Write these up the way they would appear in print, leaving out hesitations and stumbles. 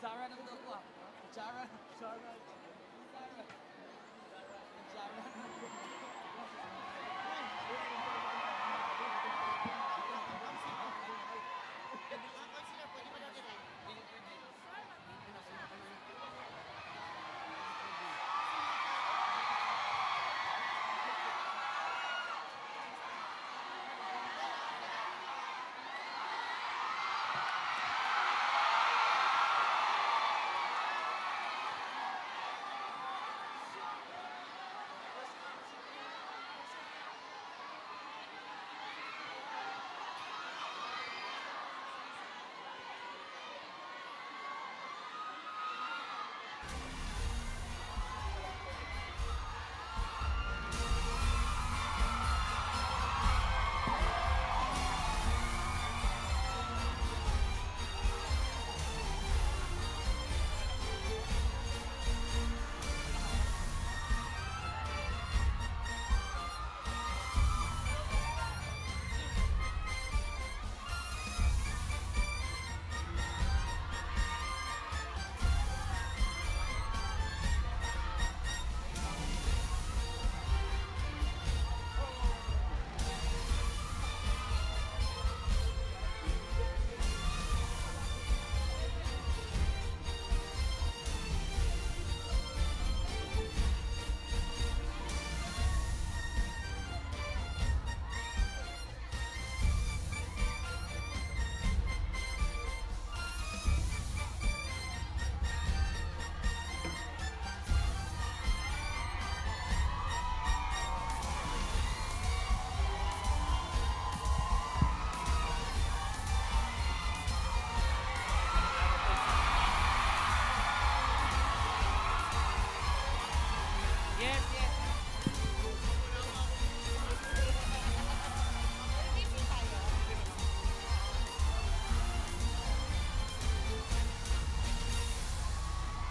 Zara ng dog ko ah. Zara. Zara.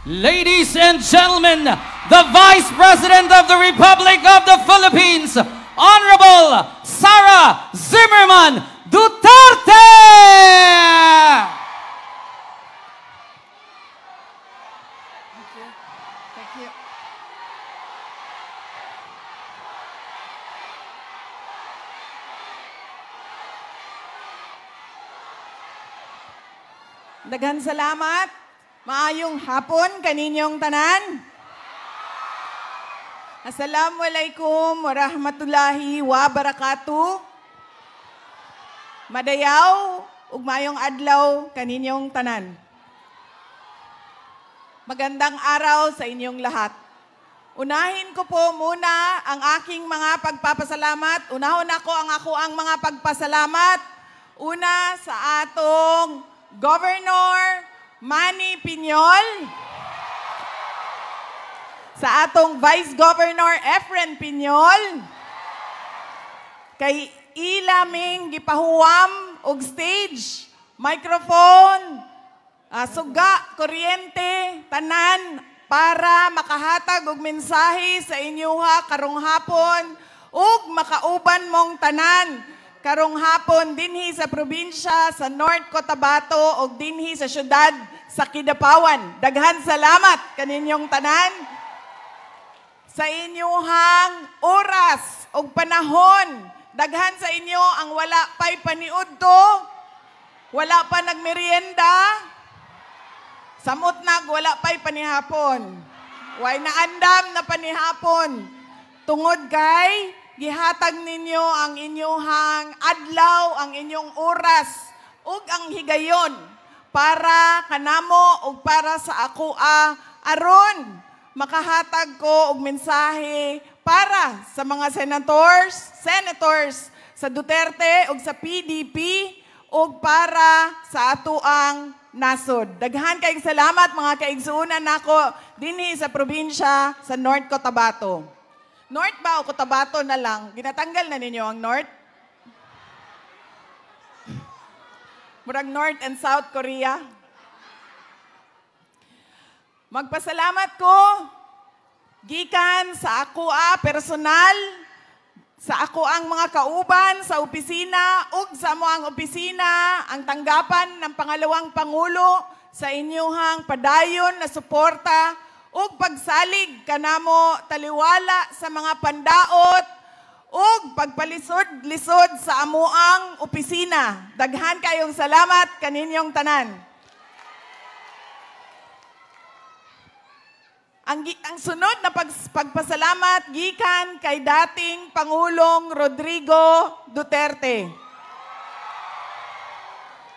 Ladies and gentlemen, the Vice President of the Republic of the Philippines, Honorable Sara Zimmerman Duterte! Thank you. Daghan salamat. Maayong hapon kaninyong tanan. Assalamualaikum warahmatullahi wabarakatuh. Madayaw ug maayong adlaw kaninyong tanan. Magandang araw sa inyong lahat. Unahin ko po muna ang aking mga pagpapasalamat. Unahon ako ang mga pagpasalamat. Una sa atong Governor Manny Piñol, sa atong Vice Governor Efren Piñol, kay ilaming gipahuwam og stage, microphone, suga, kuryente, tanan para makahatag og mensahe sa inyuha karong hapon ug makauban mong tanan karong hapon dinhi sa probinsya sa North Cotabato ug dinhi sa syudad sa Kidapawan. Daghan salamat kaninyong tanan sa inyuhang oras ug panahon. Daghan sa inyo ang wala pa'y paniudto, wala pa nagmerienda, samot nag wala pa'y panihapon. Way naandam na panihapon. Tungod kay gihatag ninyo ang inyong adlaw, ang inyong oras, ug ang higayon para kanamo ug para sa akoa aron makahatag ko og mensahe para sa mga senators sa Duterte ug sa PDP ug para sa atoang nasod. Daghan kayong salamat mga kaigsuonan nako dinhi sa probinsya sa North Cotabato. North ba o Cotabato na lang? Ginatanggal na ninyo ang North? Murag North and South Korea. Magpasalamat ko gikan sa ako personal, sa ako ang mga kauban sa opisina ug sa mo ang opisina ang tanggapan ng pangalawang pangulo sa inyuhang padayon na suporta ug pagsalig kanamo taliwala sa mga pandaot ug pagpalisod-lisod sa amuang opisina. Daghan kayong salamat kaninyong tanan. Ang sunod na pagpasalamat gikan kay dating Pangulong Rodrigo Duterte.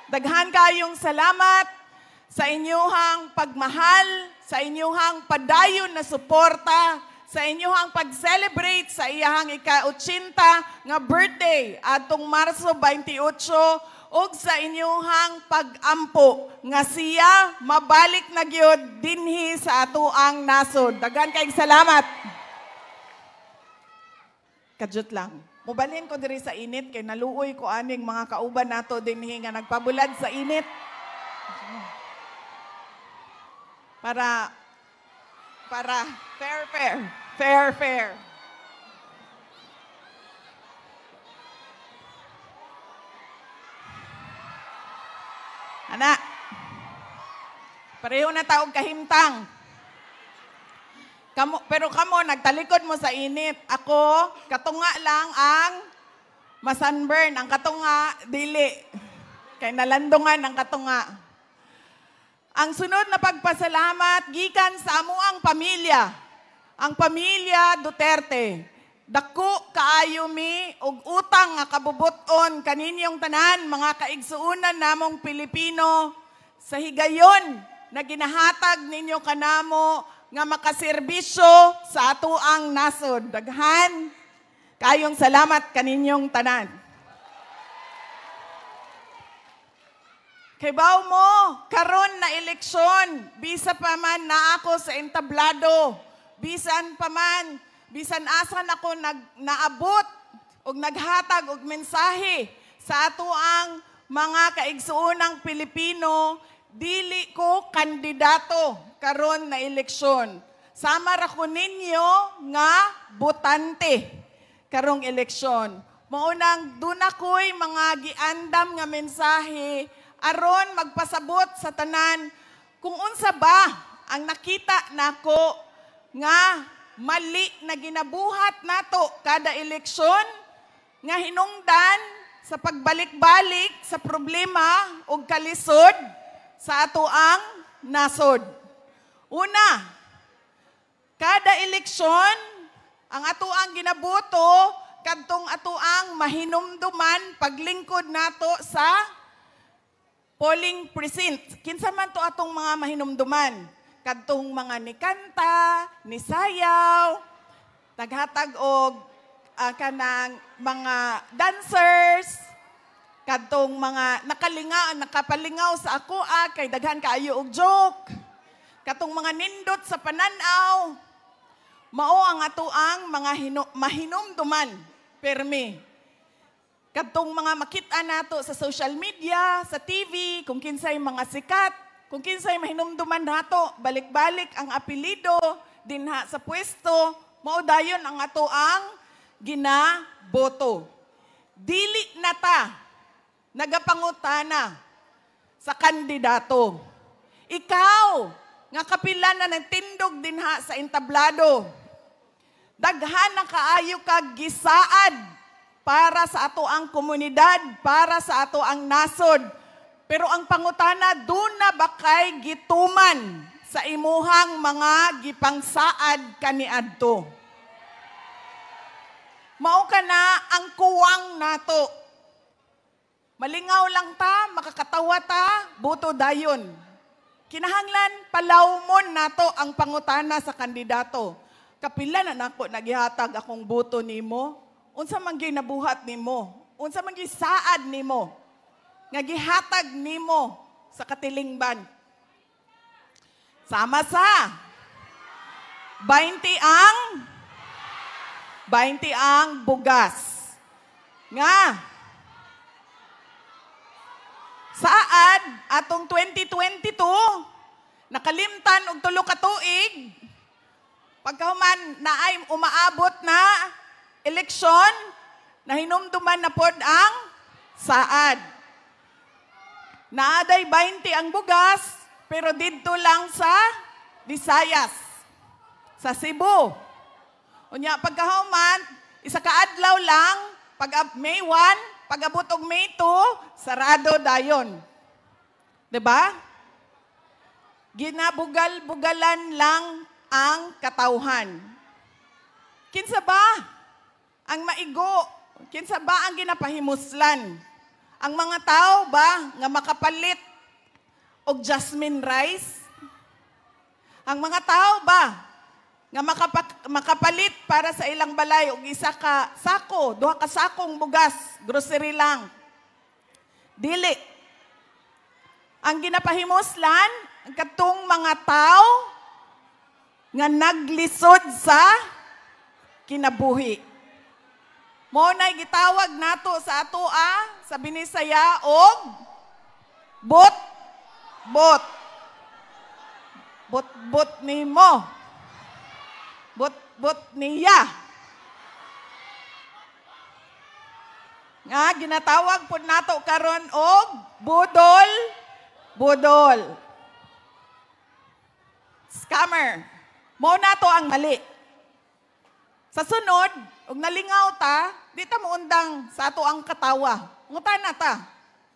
Daghan kayong salamat sa inyuhang pagmahal, sa inyuhang padayon na suporta, sa inyuhang pag-celebrate sa iyahang ika-80 nga birthday atong Marso 28 ug sa inyuhang pag-ampo nga siya mabalik na gyud dinhi sa atoang nasod. Daghan kayong salamat. Kadyot lang. Mubalhin ko diri sa init kay naluoy ko aning mga kauban nato dinhi nga nagpabulad sa init. Para fair. Ana, pareho na taog kahimtang. Pero kamo, nagtalikod mo sa init. Ako, katunga lang ang masunburn. Ang katunga, dili. Kay nalandungan ang katunga. Ang sunod na pagpasalamat, gikan sa amuang pamilya. Ang pamilya Duterte. Dako kaayo mi og utang nga kabubuton kaninyong tanan mga kaigsuonan namong Pilipino sa higayon na ginahatag ninyo kanamo nga makaserbisyo sa atoang nasod. Daghan kayong salamat kaninyong tanan. Kay baw mo karon na eleksyon bisa pa man na ako sa entablado, bisan asan ako naabot o naghatag og mensahe sa ato ang mga kaigsuonang Pilipino, dili ko kandidato karon na eleksyon. Sama ra ko ninyo nga botante karong eleksyon. Maunang duna ko'y mga giandam nga mensahe aron magpasabot sa tanan kung unsa ba ang nakita nako nga mali na ginabuhat nato kada eleksyon nga hinungdan sa pagbalik-balik sa problema o kalisod sa ato ang nasod. Una, kada eleksyon, ang ato ang ginaboto, kadtong ato ang mahinumduman paglingkod nato sa polling precinct. Kinsa man to atong mga mahinumduman? Kadtong mga ni kanta, ni sayaw, naghatag og kanang mga dancers, kadtong mga nakapalingaw sa ako kay daghan kaayo og joke, katong mga nindot sa pananaw, mao ang ato ang mga mahinumduman permi. Kadtong mga makita nato sa social media, sa TV, kung kinsay mga sikat, kung kinsay mahinumduman nato, balik-balik ang apelido dinha sa pwesto, mao dayon ang ato ang ginaboto. Dili na ta nagapangutana sa kandidato. Ikaw nga kapila na nagtindog dinha sa entablado, daghan na kaayo kag gisaad para sa ato ang komunidad, para sa ato ang nasod. Pero ang pangutana, doon na ba kay gituman sa imuhang mga gipangsaad kaniadto? Mao ka na ang kuwang nato. Malingaw lang ta, makakatawa ta, buto dayon. Kinahanglan, palawmon nato ang pangutana sa kandidato. Kapila na nako nagihatag akong buto nimo, unsa man gyud nabuhat nimo, unsa man gyud saad nimo, nga gihatag nimo sa katilingban. Sama sa 20 ang bugas. Nga, saad atong 2022, nakalimtan og 3 ka tuig, pagkahuman naay umaabot na eleksyon, nahinumduman na pod ang saad. Naaday 20 ang bugas, pero didto lang sa Visayas, sa Cebu. Unya pagkahuman, isa ka adlaw lang, pag May 1, pag-abot og May 2, sarado dayon. 'Di ba? Ginabugal-bugalan lang ang katawhan. Kinsa ba ang maigo? Kinsa ba ang ginapahimuslan? Ang mga tao ba nga makapalit og jasmine rice? Ang mga tao ba nga makapalit para sa ilang balay og isa ka sako, 2 ka sakong bugas, grocery lang? Dili. Ang ginapahimuslan, ang katong mga tao nga naglisod sa kinabuhi. Mo na'y gitawag nato sa atoa, sa Binisaya, og bot. Bot nimo. Bot niya. Nga ginatawag pud nato karon og budol. Scammer. Mo nato ang mali. Sa sunod, ug nalingaw ta, di ta muundang sa ato ang katawa. Ngutana ta.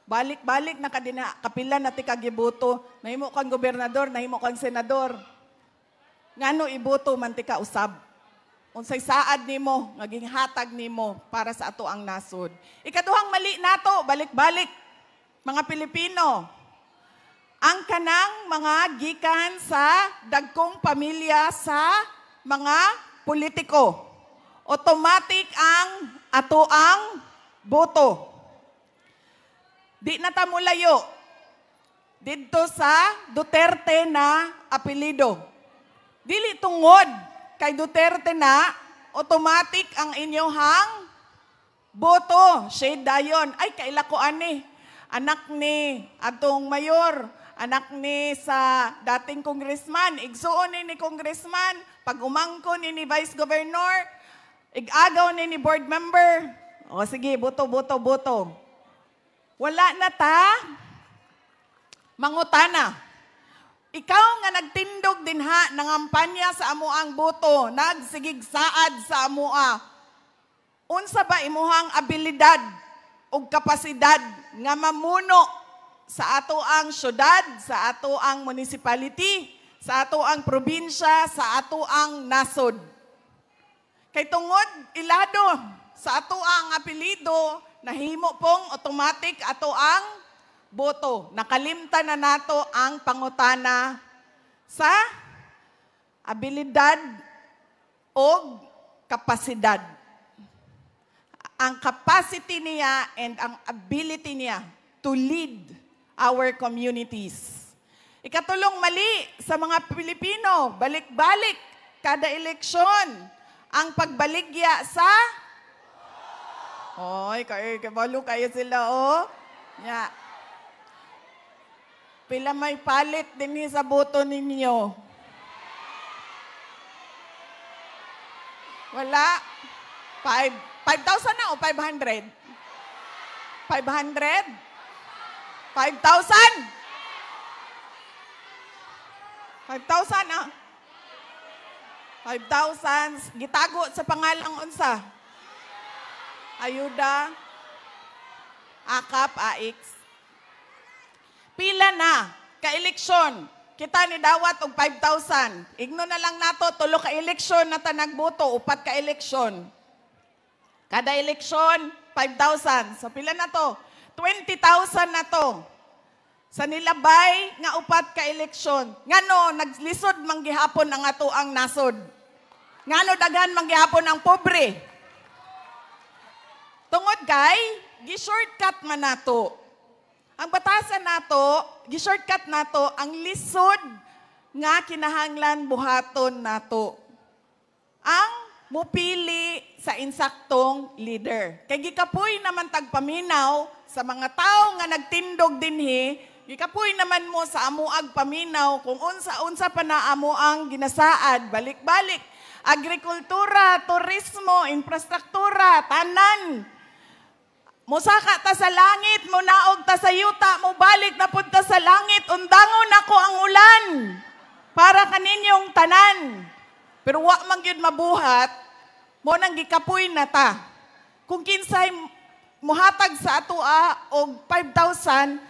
Balik-balik na kadina, kapila na ti kagibuto, nahimo kang gobernador, nahimo kang senador. Ngano iboto man ti ka usab. Unsay saad nimo, ngaging hatag nimo para sa ato ang nasod. Ikaduhang mali nato, balik-balik, mga Pilipino. Ang kanang mga gikan sa dagkong pamilya sa mga politiko. Automatic ang ato ang boto. Di na ta mulayo didto sa Duterte na apelido. Dili tungod kay Duterte na, automatic ang inyong boto. Shade dayon. Ay, kaila ko ani. Anak ni atong mayor, anak ni sa dating congressman, igsuon ni congressman, pag umangko ni vice governor, igagaw ni board member. O sige, boto. Wala na ta mangutana. Ikaw nga nagtindog dinha, nangampanya sa amuang boto, nagsigig saad sa amua. Unsa ba imuhang abilidad o kapasidad nga mamuno sa ato ang syudad, sa ato ang municipality, sa ato ang probinsya, sa ato ang nasod. Kay tungod ilado sa ato ang apelido, nahimo pong automatic ato ang boto. Nakalimtan na nato ang pangutana sa abilidad o kapasidad. Ang capacity niya and ang ability niya to lead our communities. Ikatulong mali sa mga Pilipino, balik-balik kada eleksyon ang pagbaligya sa Oy, kabalo kayo sila, oh. Yeah. Pila may palit din sa boto ninyo. Wala. 5,000 na o 500? 500? 5,000? 5,000 na. 5,000. Gitago sa pangalang unsa. Ayuda. Akap, AX. Pila na, ka-eleksyon, kita ni dawat og 5,000. Igno na lang nato, tulo ka-eleksyon na tanagboto, upat ka-eleksyon. Kada eleksyon, 5,000. So pila na to? 20,000 na to. Sa nilabay nga upat ka-eleksyon. Ngano, naglisod manggihapon ang ato ang nasod. Ngano, daghan manggihapon ang pobre. Tungod kay, gi-shortcut man nato. Ang batasan nato, gi-shortcut nato ang lisod nga kinahanglan buhaton nato. Ang mupili sa insaktong leader. Kay gikapoy naman tagpaminaw sa mga tao nga nagtindog dinhi, gikapoy naman mo sa amuag paminaw kung unsa-unsa pa na amuang ginasaad, balik-balik, agrikultura, turismo, infrastruktura, tanan. Musaka ta sa langit, munaog ta sa yuta, mubalik na punta sa langit, undangon ako ang ulan para kaninyong tanan. Pero wa man gyud mabuhat, mo nang gikapoy na ta. Kung kinsay muhatag sa ato og 5,000,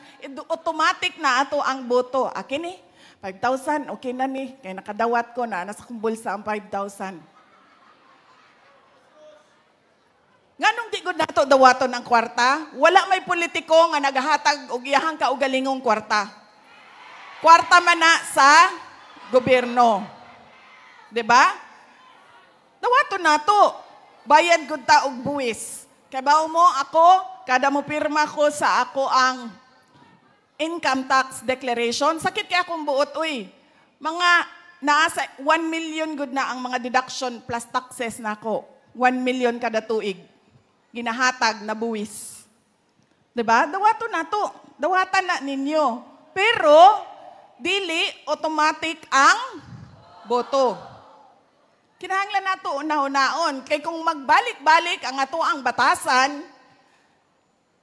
automatic na ato ang boto. Akin ni, 5,000, okay na ni, kay nakadawat ko na, nasa kong bulsa ang 5,000. Nganong di gud nato dawaton ang kwarta? Wala may politiko nga nagahatag og iyahang kaugalingong kwarta. Kwarta man na sa gobyerno. 'Di ba? Dawaton nato. Bayad gud ta og buwis. Kay bao mo ako, kada mo pirma ko sa ako ang income tax declaration, sakit kay akong buot uy. Mga nasa 1 million gud na ang mga deduction plus taxes nako. 1 million kada tuig. Ginahatag na buwis. Diba? Dawato na to. Dawatan na ninyo. Pero, dili automatic ang boto. Kinahanglan na to una-unaon. Kay kung magbalik-balik ang ato ang batasan,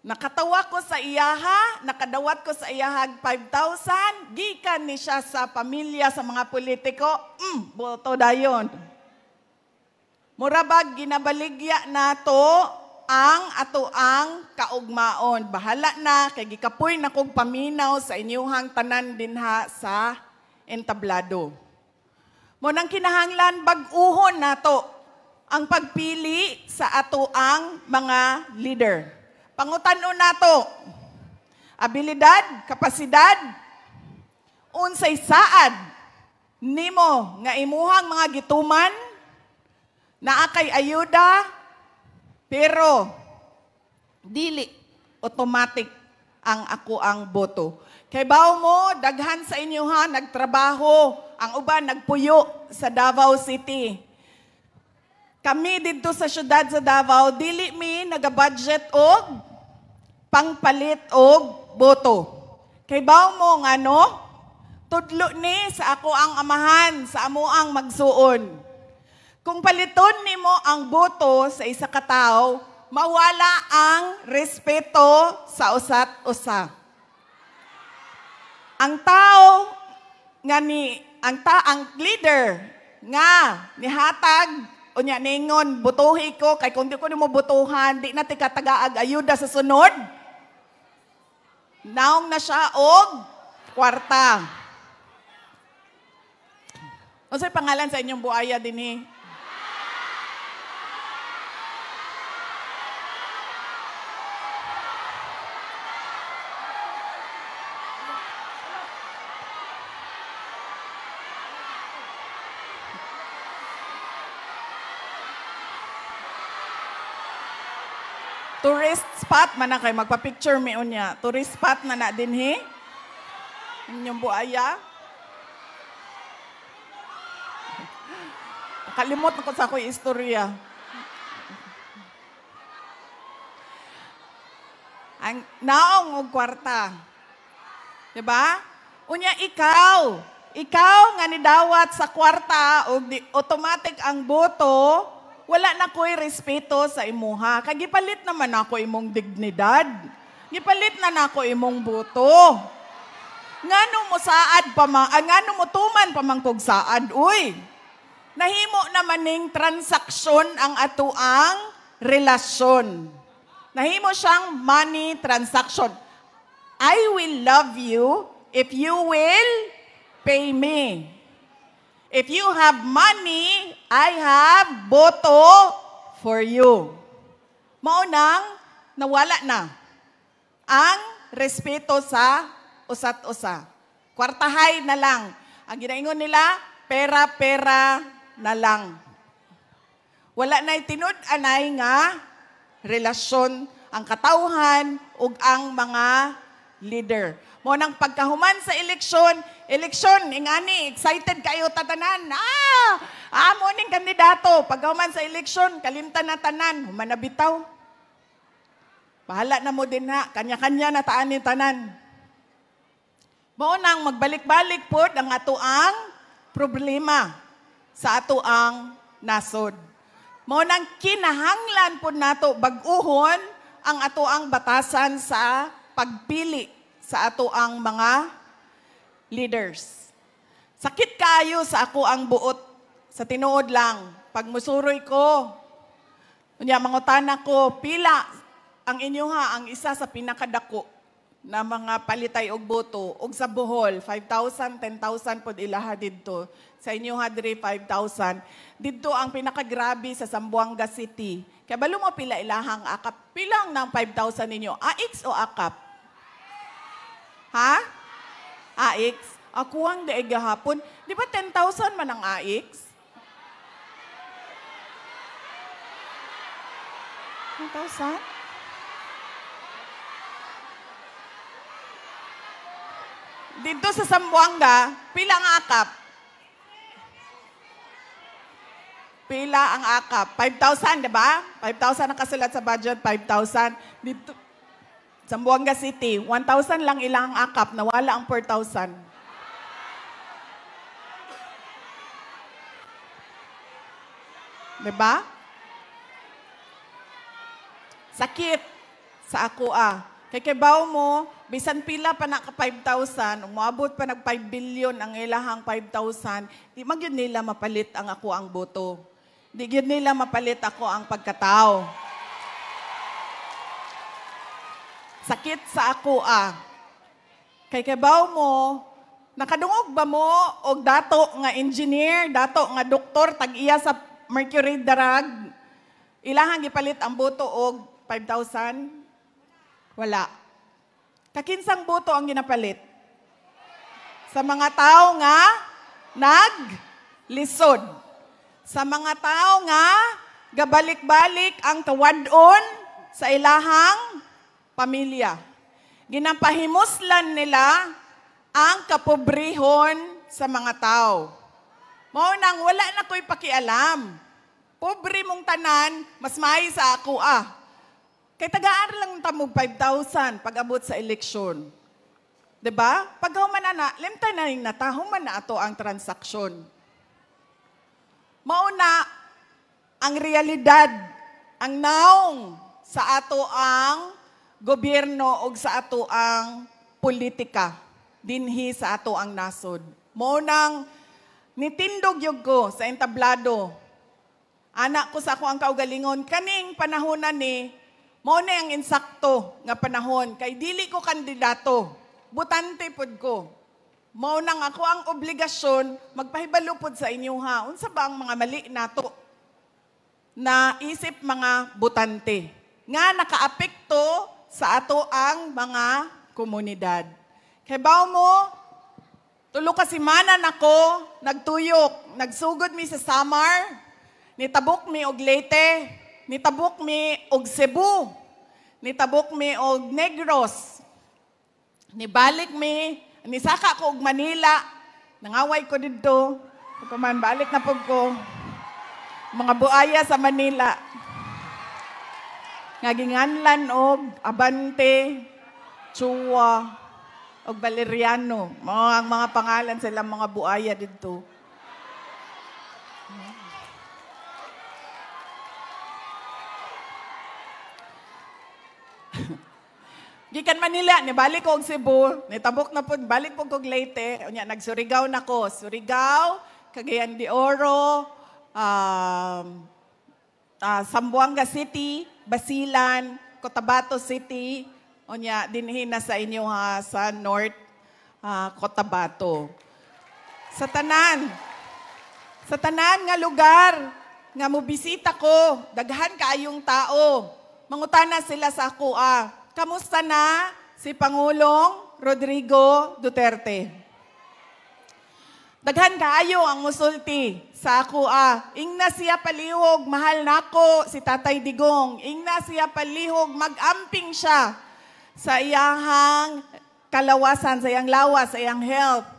nakatawa ko sa iyaha, nakadawat ko sa iyahag 5,000, gikan ni siya sa pamilya, sa mga politiko, boto dayon. Murabag ginabaligya na to ang ato ang kaugmaon. Bahala na, kay gikapoy na kong paminaw sa inyuhang tanan dinha sa entablado. Mo nang kinahanglan bag-uhon nato ang pagpili sa ato ang mga leader. Pangutanon nato, abilidad, kapasidad, unsay saad nimo nga imuhang mga gituman, naa kay ayuda, pero, dili, automatic ang ako ang boto. Kay bao mo, daghan sa inyo ha, nagtrabaho, ang uban nagpuyo sa Davao City. Kami dito sa syudad sa Davao, dili mi nagabudget og pangpalit og boto. Kay bao mo nga no, tudlo ni sa ako ang amahan, sa amo ang magsuon. Kung paliton nimo ang boto sa isa ka tawo, mawala ang respeto sa usat-usa. Ang tao nga ang leader nga nihatag unya ningon butuhi ko kay kung di ko nimo butuhan di na ti katagaag ayuda sa sunod. Naong na siya og kwarta. Unsay pangalan sa inyong buaya dinhi? Tourist spot man na kay magpa-picture mi unya. Tourist spot na dinhi. Inyong buaya. Kalimot na ko sa ako'y istorya. Ang naong og kwarta. Diba? Unya ikaw nga nidawat sa kwarta o automatic ang boto, wala na ko'y respeto sa imuha. Kagipalit naman ako imong dignidad. Gipalit na nako imong boto. Ngano mo saad pa ngano mo tuman pa man kog saad, uy. Nahimo naman ning transaksyon ang atuang relasyon. Nahimo siyang money transaction. I will love you if you will pay me. If you have money, I have boto for you. Maunang nawala na ang respeto sa usat-usa. Kwartahay na lang. Ang ginaingon nila, pera-pera na lang. Wala na'y tinud-anay nga relasyon ang katauhan ug ang mga leader. Mo nang pagkahuman sa eleksyon, ingani, excited kayo tatanan. Amo ning kandidato. Pagkahuman sa eleksyon, kalimtan na tanan, human na bitaw. Bahala na mo din ha, kanya-kanya na taan ni tanan. Mo nang magbalik-balik po ang atuang problema sa atuang nasod. Mo nang kinahanglan po nato bag-uhon ang atuang batasan sa pagpili sa atuang mga leaders. Sakit kayo sa ako ang buot sa tinuod lang. Pag musuroy ko, unya mangutana ko, pila ang inyoha ang isa sa pinakadako na mga palitay og boto og sa Bohol 5,000, 10,000 pod ilaha didto. Sa inyoha diri 5,000. Didto ang pinakagrabe sa Zamboanga City. Kaya balo mo pila ilahang akap. Pilang ng 5,000 ninyo? AX o akap? Ha? AX? Ako ang daig gahapon. Di ba 10,000 man ang AX? 10,000? Dito sa Zamboanga, pila ang akap? Pila ang akap? 5,000, di ba? 5,000 ang kasulat sa budget, 5,000. Dito, Zamboanga City, 1,000 lang ilang akap, nawala ang 4,000. Diba? Sakit sa ako Kay kibaw mo, bisan pila pa na ka 5,000, umabot pa nag 5 billion ang ilahang 5,000, di magyud nila mapalit ang ako ang boto. Di gyud nila mapalit ako ang pagkatao. Sakit sa ako Kay kibaw mo, nakadungog ba mo og dato nga engineer, dato nga doktor tag-iya sa Mercury Darag? Ilahang gipalit ang boto og 5,000? Wala. Kakinsang boto ang ginapalit? Sa mga tao nga naglisod. Sa mga tao nga gabalik-balik ang kawadon sa ilahang pamilya. Ginapahimuslan nila ang kapobrehon sa mga tao. Mao nang wala na ko'y pakialam. Pobre mong tanan, mas maayo sa ako Kay tagaan lang tamog 5,000 pag-abot sa eleksyon. Diba? Pag human na, limta na yung natahuman na ato ang transaksyon. Mauna, ang realidad, ang naong sa ato ang gobyerno o sa ato ang politika, dinhi sa ato ang nasod. Maunang, nitindog yung ko sa entablado. Anak ko sa ako ang kaugalingon, kaning panahonan ni Mao na ang insakto nga panahon kay dili ko kandidato. Butante pod ko. Mao nang ako ang obligasyon magpahibalo pod sa inyo ha. Unsa ba ang mga mali nato na isip mga butante nga nakaapekto sa ato ang mga komunidad. Kay bawo mo, tulo ka semana nako nagtuyok, nagsugod mi sa Samar, nitabok mi og Leyte, nitabok mi og Cebu, nitabok mi og Negros, nibalik mi, nisaka ko og Manila, nangaway ko dito, pagkaman balik na pag ko, mga buaya sa Manila, ngaginganlan og Abante, Chua, og Valeriano, mga pangalan sila mga buaya dito. Gikan Manila, nibalik ko og Cebu, nitabok na po, balik po kog Leyte, unya nagsurigaw na ko. Surigao, Cagayan de Oro, Zamboanga City, Basilan, Cotabato City, unya dinhi na sa inyo ha, sa North Cotabato. Sa tanan nga lugar, nga mobisita ko, daghan kaayong tao, mangutana sila sa ako, kamusta na si Pangulong Rodrigo Duterte? Daghan kaayo ang musulti sa ako, ingna siya palihog, mahal nako si Tatay Digong. Ingna siya palihog, mag-amping siya sa iyang kalawasan, sa iyang lawas, sa iyang health,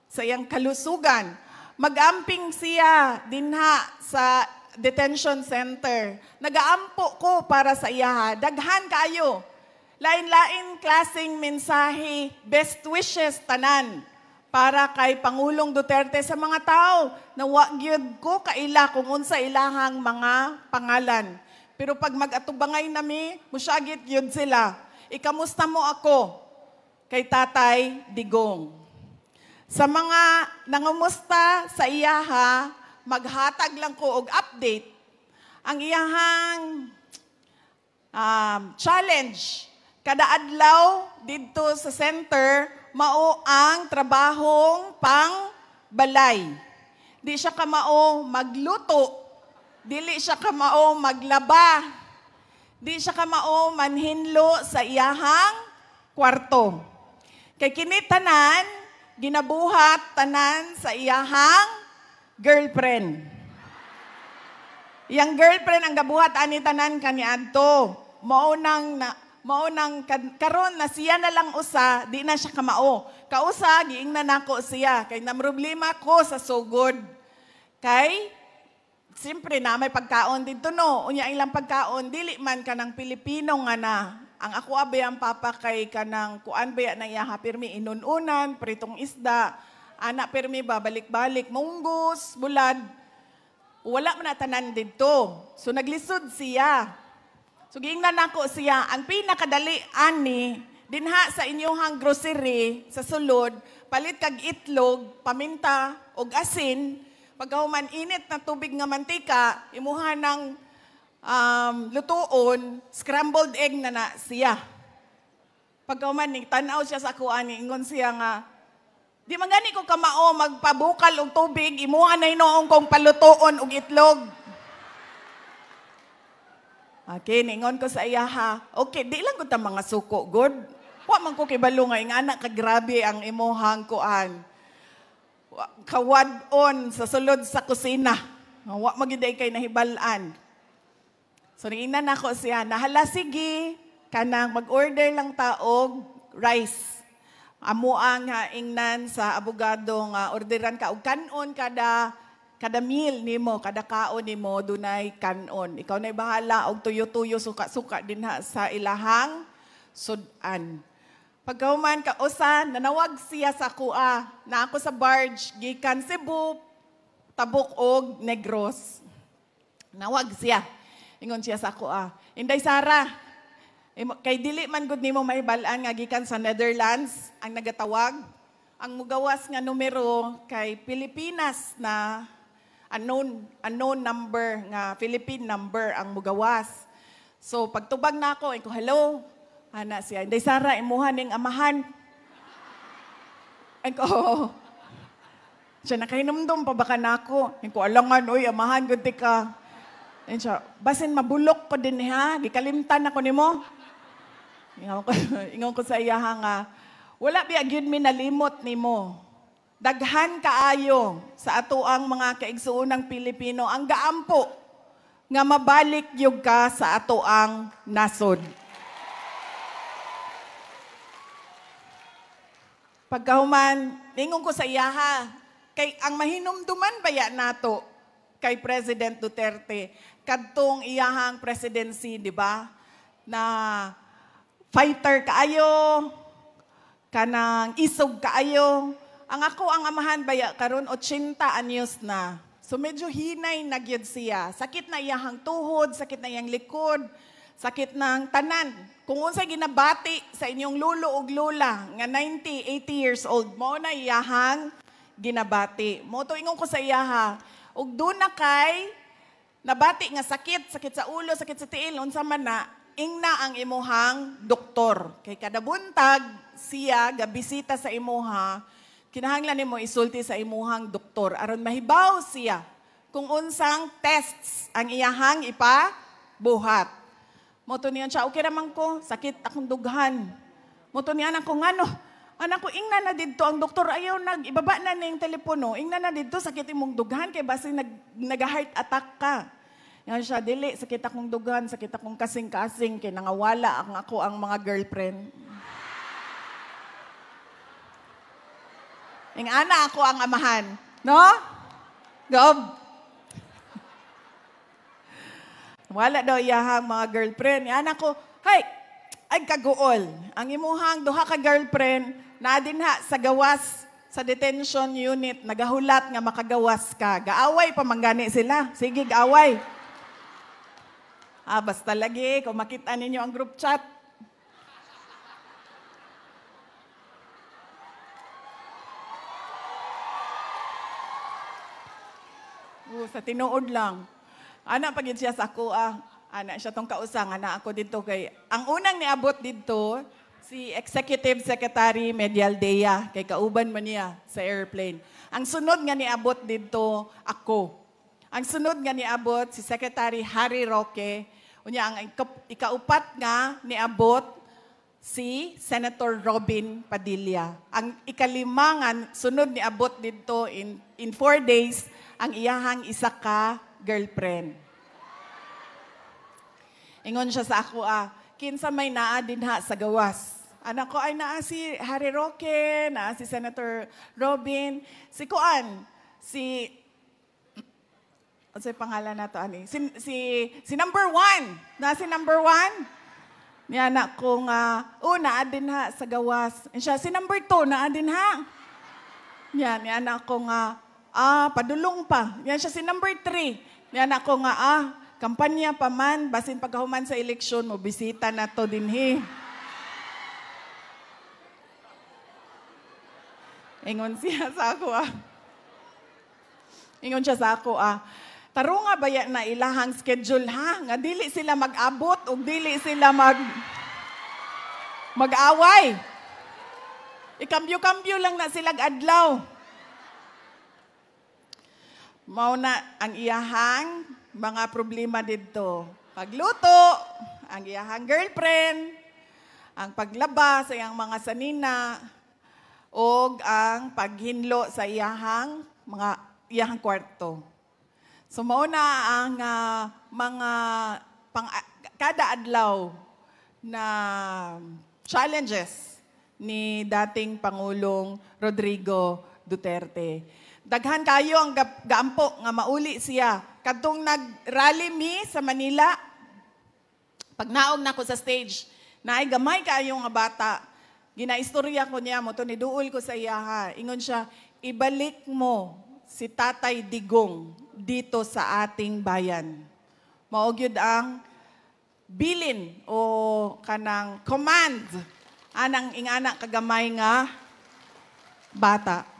sa iyang kalusugan. Mag-amping siya dinha sa detention center. Nagaampo ko para sa iya. Daghan kaayo. Lain-lain klaseng mensahe, best wishes tanan para kay Pangulong Duterte sa mga tao na wagyud ko kaila kung unsa ilahang mga pangalan. Pero pag mag-atubangay nami, musyagit yun sila. Ikamusta mo ako kay Tatay Digong? Sa mga nangumusta sa iyaha, maghatag lang ko og update. Ang iyahang challenge kada adlaw dito sa center, mao ang trabahong pang-balay. Di siya kamao magluto, dili siya kamao maglaba, di siya kamao manhinlo sa iyahang kwarto. Kay kini tanan, ginabuhat tanan sa iyahang girlfriend. Iyang girlfriend ang gabuhat ani tanan kaniadto. Mao nang karon na siya na lang usa, di na siya kamao. Kausa giingnan nako siya kay namroblema ko sa sugod. Kay siyempre na may pagkaon dito no. Unya ilang pagkaon dili man kanang Pilipino nga na. Ang ako abay ang papa kay kanang kuan baya na iya pirmi inununan, pritong isda. Anak pirmi ba balik-balik munggos, bulad. Wala man na tanan dito. So naglisod siya. So giingnan nako siya, ang pinakadali ani dinha sa inyong grocery sa sulod, palit kag itlog, paminta og asin, pagkahuman init na tubig nga mantika, imuha ng lutuon, scrambled egg na siya. Pagkahuman ning tan-aw siya sa ako ani, ingon siya nga, di man gani ko kamao magpabukal og tubig, imuha na inoong kong palutuon og itlog. Okay, ningon ko sa iya ha. Okay, di lang ko ta mga suko, good. Wa man ko kibalo nga ingana ka grabe ang imuhang kuan. Kawad-on sa sulod sa kusina. Wa magiday kay nahibalan. So niingnan nako siya, nahala sige kanang mag-order lang taog rice. Amo ang ingnan sa abogado nga orderan ka og kanon kada meal nimo, kada kaon nimo dunay kanon. Ikaw na'y bahala og tuyo-tuyo suka-suka dinha sa ilahang sudan. Pagkahuman ka usa, nanawag siya sa kuha na ako sa barge gikan Cebu, tabok og Negros. Nawag siya. Ingon siya sa kuha, Inday Sara, kay dili man gud nimo mahibalan nga gikan sa Netherlands ang nagatawag. Ang mugawas nga numero kay Pilipinas na unknown number nga Philippine number ang mugawas. So pagtubag na ako, ko hello. Ana siya, Inday Sara, imuha ning amahan. Ko, siya nakahinumdum pa baka nako. Ko alangan, oy, amahan gud ka. And siya, basin mabulok ko din ha, gikalimtan ako nimo. Ingon ko sa iya nga, wala biya gyud mi nalimot nimo. Daghan kaayo sa ato ang mga kaigsuunang Pilipino ang gaampo nga mabalik gyud ka sa ato ang nasod. Pagkahuman, ningon ko sa iya ha, kay ang mahinumduman baya nato kay President Duterte kadtong iyahang presidency, di ba? Na fighter kaayo, kanang isog kaayo. Ang ako ang amahan baya karon 80 anyos na. So medyo hinay na gyud siya. Sakit na iyahang tuhod, sakit na iyang likod, sakit ng tanan. Kung unsay ginabati sa inyong lulo ug lola nga 90, 80 years old, mo na iyahang ginabati. Mo to ingon ko sa iyaha, ug do na kay nabati nga sakit sa ulo, sakit sa tiil, unsa man na, ingna ang imuhang doktor. Kay kada buntag siya gabisita sa imuha, kinahanglan nimo isulti sa imuhang doktor aron mahibaw siya kung unsang tests ang iyahang ipabuhat. Moto niyan siya, okay naman ko, sakit akong dughan. Moto niyan ako ngano, anak ko, ingna na dito, ang doktor ayaw ibaba na ning telepono, ingna na dito, sakit imong dughan, kay basi nag-heart attack ka. Yan siya, dili, sakit akong dughan, sakit akong kasing-kasing, kay nangawala ako ang mga girlfriend. Ing ana ako ang amahan. No? Gob. Wala daw iyahang mga girlfriend. Yan ako, hay, ay kaguol. Ang imuhang duha ka girlfriend, na din ha sa gawas, sa detention unit, nagahulat nga makagawas ka. Gaaway pa manggani sila. Sige, gaaway. Basta lagi, kung makita ninyo ang group chat. Sa tinuod lang. Ana pagid siya sa ako, ana siya tong kausang, ana ako dito kay, ang unang niabot dito, si Executive Secretary Medialdea, kay kauban man niya sa airplane. Ang sunod nga niabot dito, ako. Ang sunod nga niabot, si Secretary Harry Roque, unya ang ikaupat nga niabot, si Senator Robin Padilla. Ang ikalima nga sunod niabot dito in 4 days, ang iyahang isa ka girlfriend. Ingon siya sa ako, kinsa may naa din ha sa gawas. Anak ko ay naa si Harry Roque, naa si Senator Robin, si Kuan, ano sa'yo pangalan na to, ani? Si number 1, naa si number 1. Ni anak ko nga, naa din ha sa gawas. Siya, si number 2, naa din ha. Yan, ni anak ko nga, padulong pa. Yan siya si number 3. Yan ako nga, kampanya pa man, basin pagkahuman sa eleksyon mo, bisita na to dinhi. Ingon siya sa ako, Ingon siya sa ako, taro nga ba yan na ilahang schedule, ha? Nga dili sila mag-abot o dili sila mag-away. Ikambyo-kambyo lang na sila adlaw. Mao na ang iyahang mga problema dito. Pagluto, ang iyahang girlfriend, ang paglaba sa iyang mga sanina, o ang paghinlo sa iyahang kwarto. So mao na ang mga kada adlaw na challenges ni dating Pangulong Rodrigo Duterte. Daghan kayo ang gaampo nga mauli siya. Kadtong nag-rally mi sa Manila, pag naog na ko sa stage, naay gamay kayo nga bata, ginaistorya ko niya mo, to niduol ko sa iya ha. Ingon siya, ibalik mo si Tatay Digong dito sa ating bayan. Maogyod ang bilin o kanang command anang ingana kagamay nga bata.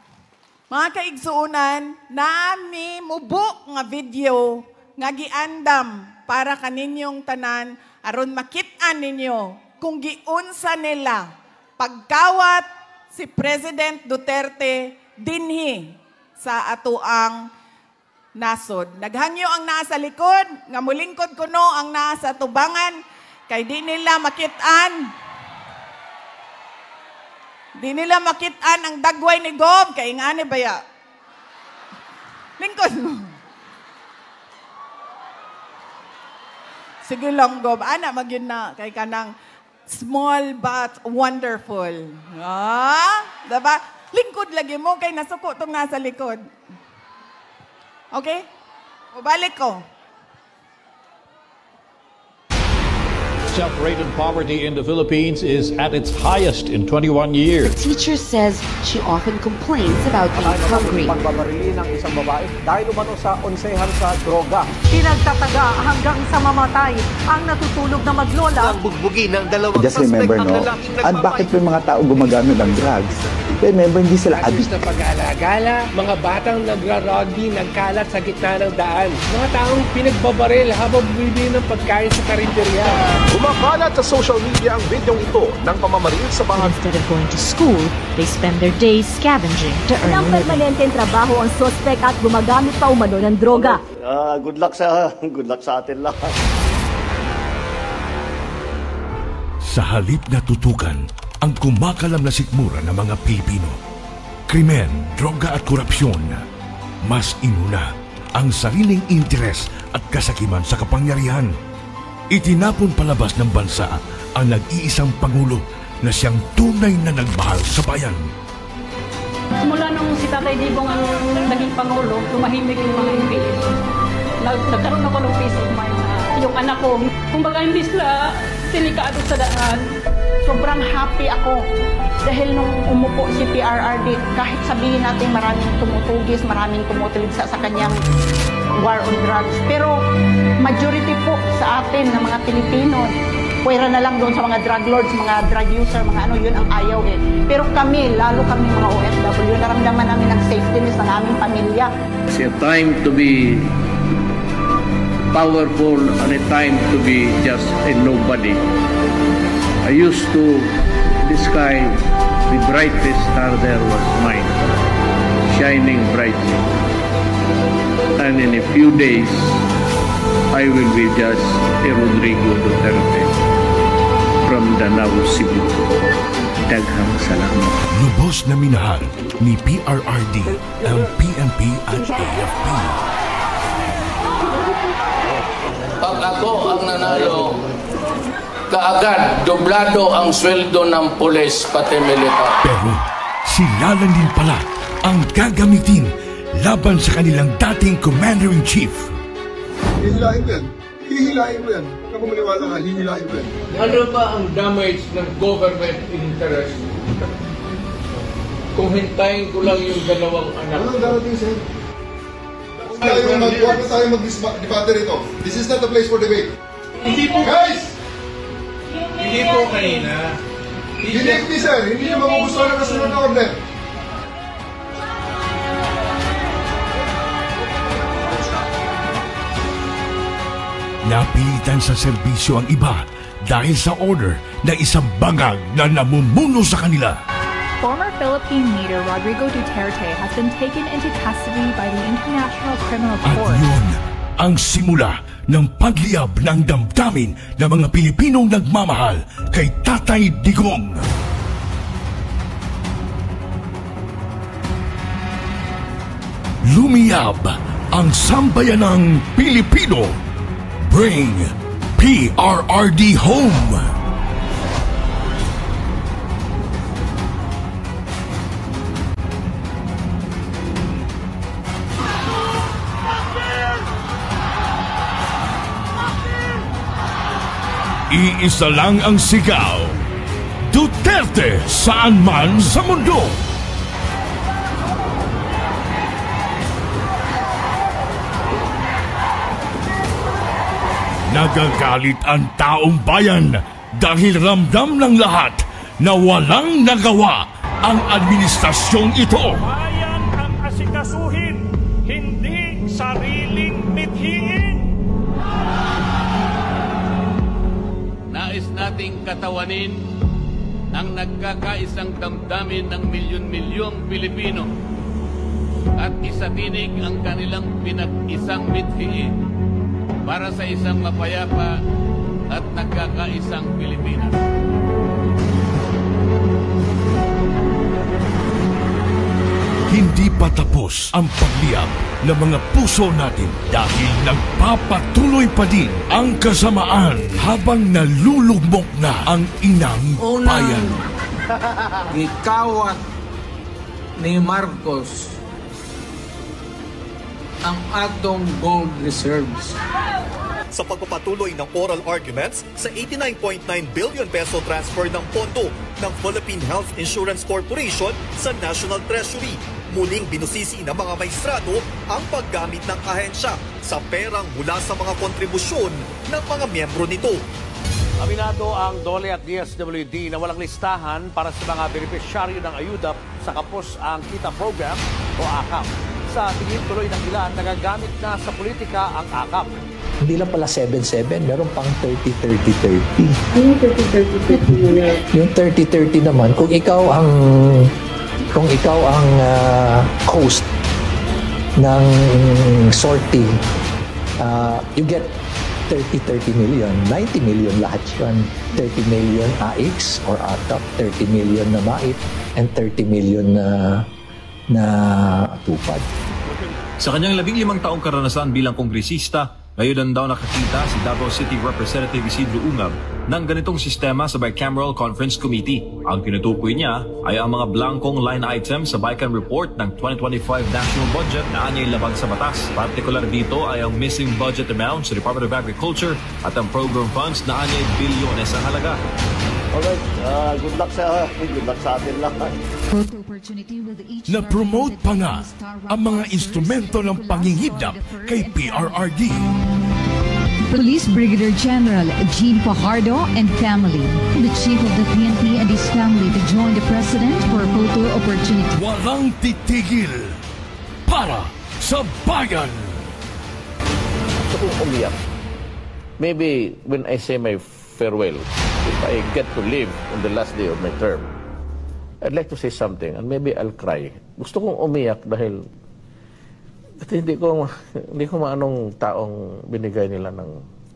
Mga kaigsuunan, nami mubo nga video nga giandam para kaninyong tanan aron makit-an ninyo kung giunsa nila pagkawat si President Duterte dinhi sa atuang nasod. Naghangyo ang naa sa likod, nga mulingkod kuno ang naa sa tubangan, kay di nila makit-an. Di nila makit-an ang dagway ni Gob, kay ingani baya. Lingkod mo. Sige lang, Gob. Ana, magyun na. Kay kanang small but wonderful. Diba? Lingkod lagi mo, kay nasuko itong nasa likod. Okay? Ubalik ko. Self-rated poverty in the Philippines is at its highest in 21 years. The teacher says she often complains about being hungry. Pagbabarili ng isang babae dahil umano sa onsehan sa droga. Pinagtataga hanggang sa mamatay ang natutulog na maglola. Ang bugbugin ng dalawang Just remember, no? At bakit may mga tao gumagamit ng drugs? Remember, hindi sila addict. Na pag-alagala, mga batang nagra-rugby, nagkalat sa gitna ng daan. Mga taong pinagbabaril habang bumibili ng pagkain sa karinderya. Kumakalat sa social media ang videong ito ng pamamaril sa bahay. Instead of going to school, they spend their days scavenging to earn a living. Permanenteng trabaho ang suspect at gumagamit pa umano ng droga. Good luck sa atin lahat. Sa halip na tutukan ang kumakalam na sikmura ng mga Pilipino, krimen, droga at korupsyon, mas inuna ang sariling interes at kasakiman sa kapangyarihan. Itinapon palabas ng bansa ang nag-iisang Pangulo na siyang tunay na nagmahal sa bayan. Mula nung si Tatay Digong ang naging Pangulo, tumahimik yung mga MPs. Nagkaroon ako ng peace of mind na yung anak ko. Kumbaga, imbis na delikado sa daan, sobrang happy ako. Dahil nung umupo si PRRD, kahit sabihin natin maraming tumutugis, maraming tumutuligsa sa kanyang war on drugs. Pero majority po sa atin na mga Pilipino, pwera na lang doon sa mga drug lords, mga drug user, mga ano, yun ang ayaw eh. Pero kami, lalo kami mga OFW, naramdaman namin ang safetyness ng aming pamilya. It's a time to be powerful and a time to be just a nobody. I used to, the sky, the brightest star there was mine, shining brightly. And in a few days, I will be just a Rodrigo Duterte from Danau, Cebu. Daghang salamat. Lubos na minahal ni PRRD ang PNP at AFP. Pag ako ang nanalo, kaagad doblado ang sweldo ng pulis pati militar. Pero sila lang din pala ang gagamitin laban sa kanilang dating Commander-in-Chief. Hihilain ko yan. Hihilain ko yan. Ako maniwala ka, hihilain ko yan. Ano ba ang damage ng government interest kung hintayin ko lang yung dalawang anak? Anong darating sa'yo? Huwag na tayo mag-debate rito. This is not the place for debate. Hindi po. Guys! Hindi po kanina. Hindi, sir. Hindi nyo magugustuhan ang kasunod na order. Napilitan sa serbisyo ang iba dahil sa order na isang bangag na namumuno sa kanila. Former Philippine leader Rodrigo Duterte has been taken into custody by the International Criminal At Court. yun ang simula ng pagliyab ng damdamin ng mga Pilipinong nagmamahal kay Tatay Digong. Lumiyab ang sambayanang Pilipino. Bring PRRD home! Iisa lang ang sigaw. Duterte saan man sa mundo. Nagagalit ang taong bayan dahil ramdam ng lahat na walang nagawa ang administrasyong ito. Bayan ang asikasuhin, hindi sariling mithiin. katawanin ang nagkakaisang damdamin ng milyon-milyong Pilipino at isatinig ang kanilang pinag-isang mithiin para sa isang mapayapa at nagkakaisang Pilipinas. Hindi pa tapos ang pagliyab ng mga puso natin dahil nagpapatuloy pa din ang kasamaan habang nalulugmok na ang inang bayan. Gikawat ni Marcos ang atong gold reserves. Sa pagpapatuloy ng oral arguments sa 89.9 billion peso transfer ng pondo ng Philippine Health Insurance Corporation sa National Treasury, muling binusisi ng mga maestrado ang paggamit ng ahensya sa perang mula sa mga kontribusyon ng mga miyembro nito. Aminado ang DOLE at DSWD na walang listahan para sa mga benepisyaryo ng ayuda sa Kapos ang Kita Program o AKAP. Sa tingin tuloy ng ilan, nagagamit na sa politika ang AKAP. Hindi lang pala 7-7, meron pang 30-30-30. Yung 30-30-30 Yung 30-30 naman, kung ikaw ang host ng sorting, you get 30 million, 90 million lahat yun. 30 million AIX or ATAP, 30 million na MAIT, and 30 million na tupad. Sa kanyang 15 taong karanasan bilang kongresista, ngayon daw nakakita si Davao City Representative Isidro Ungab ng ganitong sistema sa Bicameral Conference Committee. Ang tinutukoy niya ay ang mga blankong line items sa Bican Report ng 2025 National Budget na anyay labag sa batas. Partikular dito ay ang missing budget amount sa Department of Agriculture at ang program funds na anyay bilyones ang halaga. Alright, good luck sa atin lahat. Na-promote pa nga ang mga instrumento ng pangingidnap kay PRRD. Police Brigadier General Jean Fajardo and family. The chief of the PNP and his family to join the president for a photo opportunity. Walang titigil para sa bayan. Gusto kong umiyak. Maybe when I say my farewell, if I get to live on the last day of my term, I'd like to say something and maybe I'll cry. Gusto kong umiyak dahil hindi ko maanong taong binigay nila ng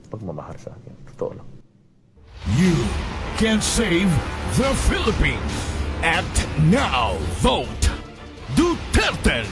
pagmamahal sa akin. Totoo lang. You can save the Philippines. Act now. Vote Duterte.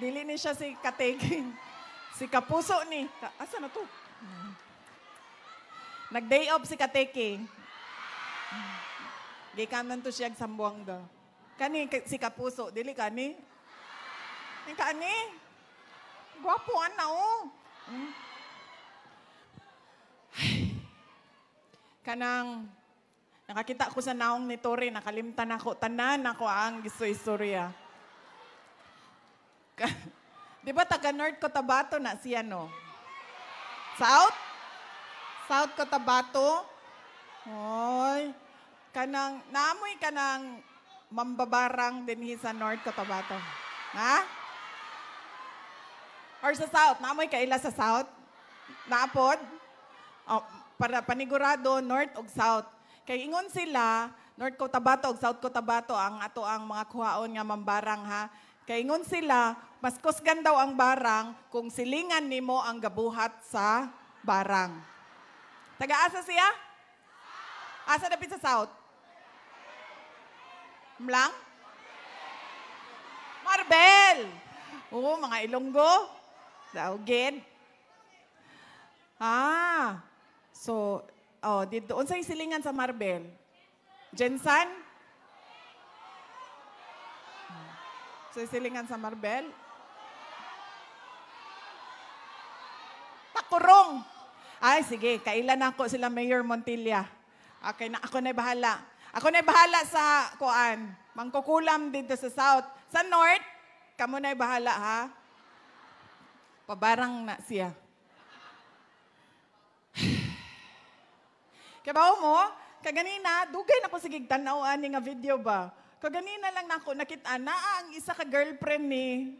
Dili ni siya si Kategin. Si Kapuso ni. Asa na to? Nag-day off si Kateke. Gikanan to siya sa Sambuanga. Kani si Kapuso. Dili kani? Kani? Gwapuan na oh. Kanang nakakita ko sa naong ni Tori. Nakalimtan ako. Tanan ako ang giso-istorya. Di ba taga North Cotabato na siya, no? South? South Cotabato? Hoy. Naamoy ka ng mambabarang din sa North Cotabato. Ha? Or sa South? Naamoy ka ila sa South? Naapod? Oh, para panigurado, North o South. Kaya ingon sila, North Cotabato o South Cotabato, ang ato ang mga kuhaon nga mambarang, ha? Kaya ingon sila, mas kusgan daw ang barang kung silingan nimo ang gabuhat sa barang. Taga-asa siya? Asa dapit sa South? Mlang? Marbel! Oo, mga Ilonggo. Daugid. So, dito. Unsay silingan sa Marbel? Jensan? So, silingan sa Marbel? Takurong. Ay, sige. Kailan ako sila Mayor Montilla. Okay, na ako na bahala. Ako na bahala sa kuan. Mangkukulam dito sa South. Sa North, kamo na bahala ha. Pabarang na siya. Kabaw mo, kaganina, dugay na ko sigig tanaw ani nga video ba? Kaganina lang nako nakita na ang isa ka girlfriend ni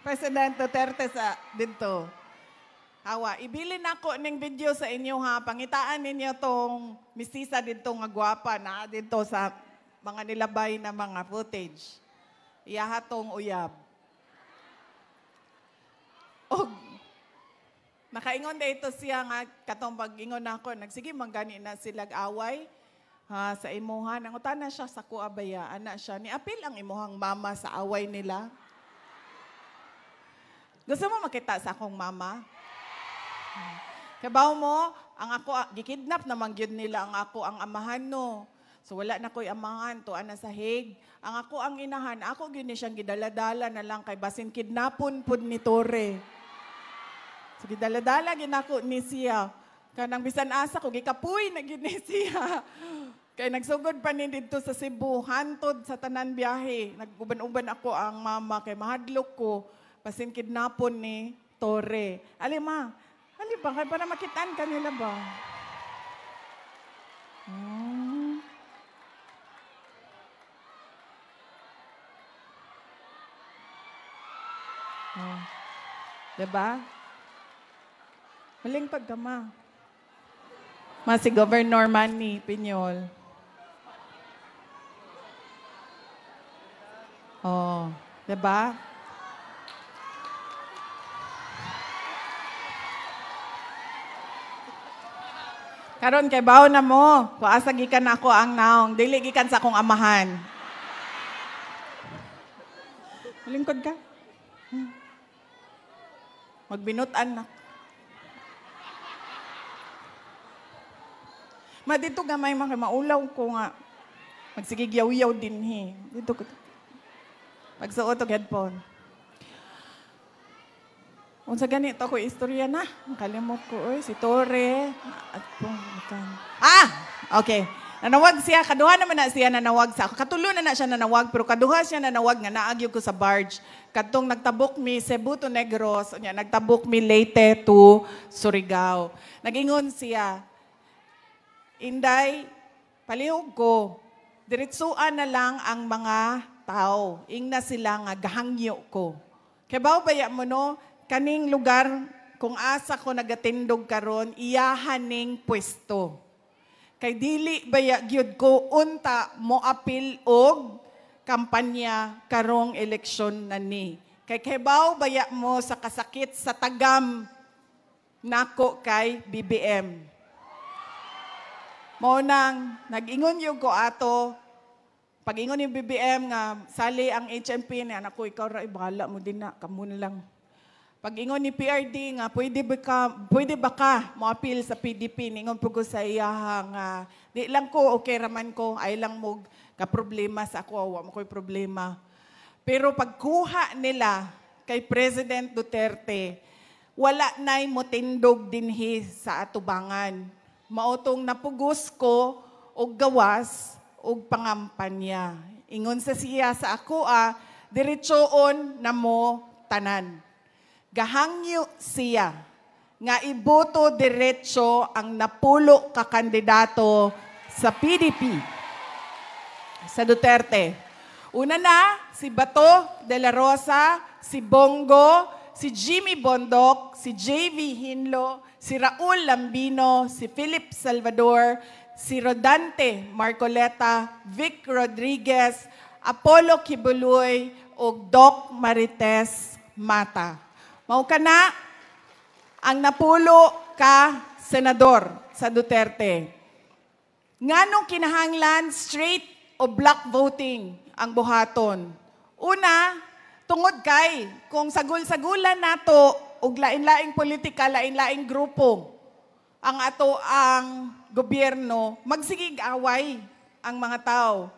President Duterte sa dito. Hawa, ibilin ako ning video sa inyo ha. Pangitaan ninyo tong mistisa dito nga gwapa na dito sa mga nilabay na mga footage. Iyaha tong uyab. Og nakaingon dito siya nga katong pag-ingon ako, nagsige manggani na silag away sa imuhan. Nangutan na siya sa kuabaya, ana siya. Niapil ang imuhang mama sa away nila. Gusto mo makita sa akong mama? Kabaw mo, ang ako, gikidnap naman yun nila ang ako ang amahan no. So wala na ko'y amahan, to ana sa Hague. Ang ako ang inahan, ako yun siyang gidaladala na lang kay basin kidnapon pud ni Torre. So gidaladala ginako ni siya. Kanang bisan asa ko, gikapuy na gini siya. Kaya nagsugod pa ni dito sa Cebu, hantod sa tanan biyahe. Nag-uban-uban ako ang mama kay mahadlok ko. Pasin kidnapon ni Torre. Alima, ba? Kaya para makitaan kanila ba? Diba? Maling pagkama. Si Governor Manny Piñol. Diba? Karon kay bawo na mo, kuasa gikan ako ang naong, dili gikan sa akong amahan. Malingkod ka? Magbinutan na. Dito gamay maulaw ko nga. Magsigigyaw-yaw din he. Dito ko. Pagsuot og headphone. Unsa ganito ko istorya na. Kalimot ko si Torre. Okay. Nanawag siya, kaduha naman na siya nanawag sa ako. Katulo na siya nanawag, pero kaduha siya nanawag nga naagyo ko sa barge. Katong nagtabok mi Cebu to Negros, nagtabok mi Leyte to Surigao. Nagingon siya, Inday, palihog ko, diretsuan na lang ang mga tao. Ingna sila nga gahangyo ko. Kaya baya mo no, kaning lugar, kung asa ko nagatindog karon, iyahaning pwesto. Kay dili baya gyud ko unta mo apil og kampanya karong eleksyon na ni. Kay kebaw baya mo sa kasakit sa tagam nako kay BBM. Mao nang nag-ingon yung ko ato, pag-ingon yung BBM nga sali ang HMP ni anak ko, ikaw ra bahala mo din na, kamo na lang. Pag-ingon ni PRD nga, pwede ba ka mo appeal sa PDP, ningon po ko sa iyahang, di lang ko, okay raman ko, ay lang mo ka-problema sa ako, awa mo ko'y problema. Pero pagkuha nila kay President Duterte, wala na'y motindog dinhi sa atubangan. Mautong napugos ko og gawas og pangampanya. Ingon sa siya sa ako, diretsoon na mo tanan. Gahangyo siya nga iboto diretso ang napulo ka kandidato sa PDP, sa Duterte. Una na, si Bato de la Rosa, si Bongo, si Jimmy Bondoc, si JV Hinlo, si Raul Lambino, si Philip Salvador, si Rodante Marcoleta, Vic Rodriguez, Apollo Kibuloy, ug Doc Marites Mata. Mao kana ang napulo ka senador sa Duterte. Nganong kinahanglan straight o block voting ang buhaton? Una, tungod kay kung sagul-sagulan nato og lain-laing politika, lain-laing grupo ang ato ang gobyerno, magsigig away ang mga tao.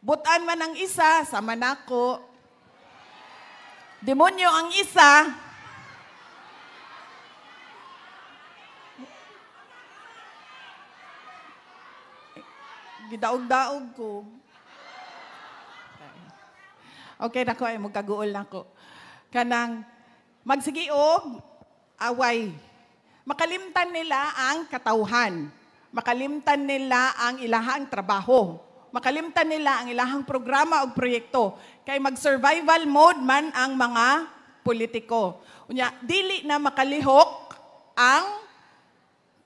Butan man ang isa, sama nako. Demonyo ang isa, gidaog-daog ko. Okay na ko, magkaguol na ko. Kanang, magsigiog, away. Makalimtan nila ang katauhan. Makalimtan nila ang ilahang trabaho. Makalimtan nila ang ilahang programa o proyekto. Kay mag-survival mode man ang mga politiko. Unya, dili na makalihok ang